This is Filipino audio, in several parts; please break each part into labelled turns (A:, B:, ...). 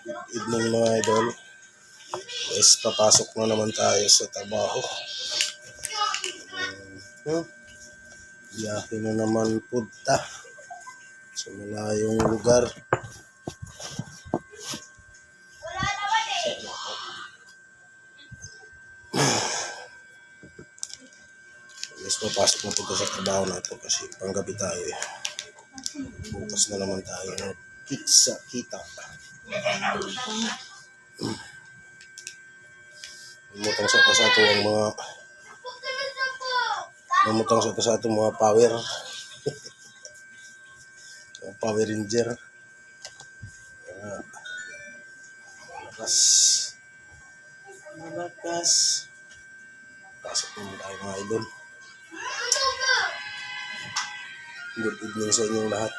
A: Good evening mga idol. Guys, papasok na naman tayo sa trabaho. Biyahe na naman punta sa malayong lugar. Guys, papasok na punta sa trabaho na ito kasi panggabi tayo eh. Bukas na naman tayo ng kita. Lumutang sa ato ang mga mga power. Power Ranger. Malakas. Pasok naman tayo mga idol. Good evening sa inyong lahat.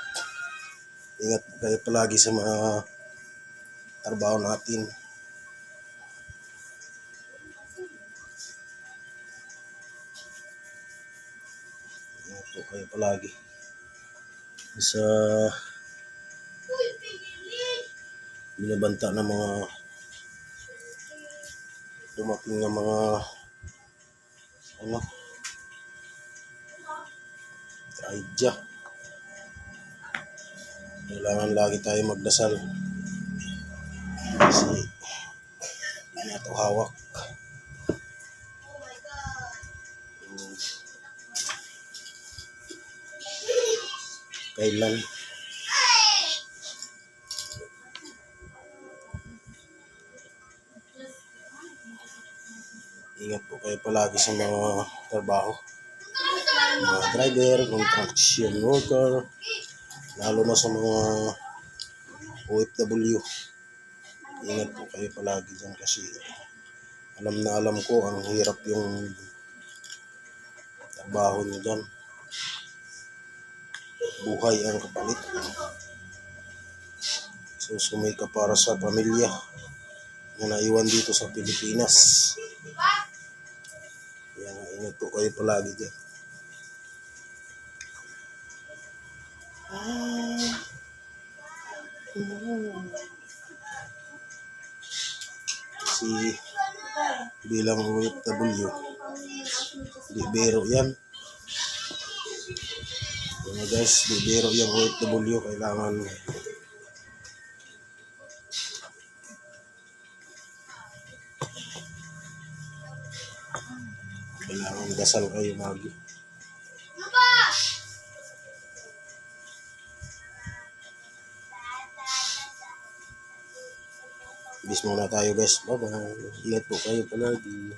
A: Ingat kayo palagi sa mga trabaho natin. Ingat po kayo palagi sa binabanta ng mga dumating ng mga traidya. Kailangan lagi tayo magdasal kasi hindi na ito hawak. Kailan ingat po kayo palagi sa mga trabaho, mga driver, construction worker, lalo na sa mga OFW. Ingat po kayo palagi dyan kasi alam ko ang hirap yung trabaho nyo dyan. Buhay ang kapalit. So sumika para sa pamilya na naiwan dito sa Pilipinas. Kaya ingat po kayo palagi dyan. Kasi bilang OFW, di biro yan. Guys, di biro yung OFW. Kailangan dasal kayo lagi. Bis muna tayo guys. Bye bye. Ingat po kayo palagi.